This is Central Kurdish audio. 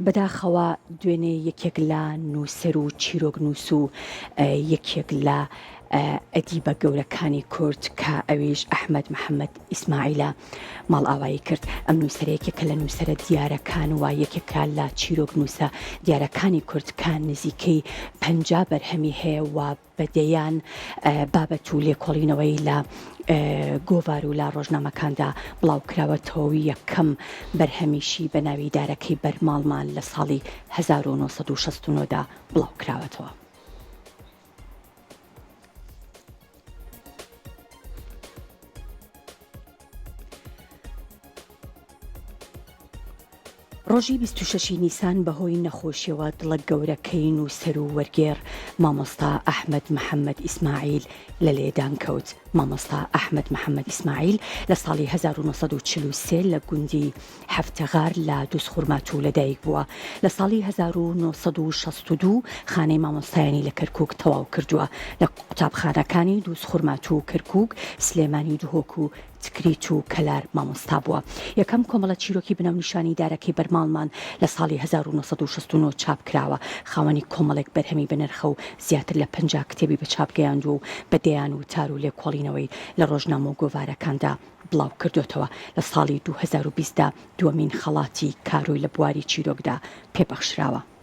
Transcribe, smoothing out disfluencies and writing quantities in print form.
بەداخەوە دوێنێ یەکێک لە نووسەر و چیرۆک نووس و یەکێک لە ئەدیبە گەورەکانی کورد کە ئەویش ئەحمەد محەممەد ئیسماعیلە ماڵئاوایی کرد. ئەم نووسەرەیەکێکە لە نووسرە دیارەکان و یەکێکە لە چیرۆک نووسە دیارەکانی کوردکان نزیکەی 50 بەرهەمی هەیە و بەدەیان بابەت و لێکۆڵینەوەی لە گۆڤار و لە ڕۆژنامەکاندا بڵاو کراوەتەوە. یەکەم بەرهەمیشی بە ناوی دارەکەی بەرماڵمان لە ساڵی 1969 دا بڵاو کراوەتەوە. ڕۆژی 26 نیسان بەهۆی نەخۆشیەوە دڵە گەورەکەی نووسەر و وەرگێڕ مامۆستا ئەحمەد محەممەد ئیسماعیل لە لێدان کەوت. مامۆستا ئەحمەد محەممەد ئیسماعیل لە ساڵی 1943 لە گوندی هەفتەغار لە دووسخورمات و لەدایک بووە. لە ساڵی 1962 خانەی مامۆستایانی لە کەرکووک تەواو کردووە. لە قوتابخانەکانی دووسخورمات و کەرکووک، سلێمانی دهۆک و تکریت و کەلار مامۆستا بووە. یەکەم کۆمەڵە چیرۆکی بنەمنیشانی دارەکەی بەرماڵمان لە ساڵی 1969 چاپ کراوە. خاوەنی کۆمەڵێک بەرهەمی بنرخە و زیاتر لە 50 کتێبی بە چاپ گەیاندووە و بەدەیان و تار و لێکۆڵینەوەی لە ڕۆژنامە و گۆڤارەکاندا بڵاو کردوێتەوە. لە ساڵی 2020 دا دووەمین خەڵاتی کارۆی لە بواری چیرۆکدا پێبەخشراوە.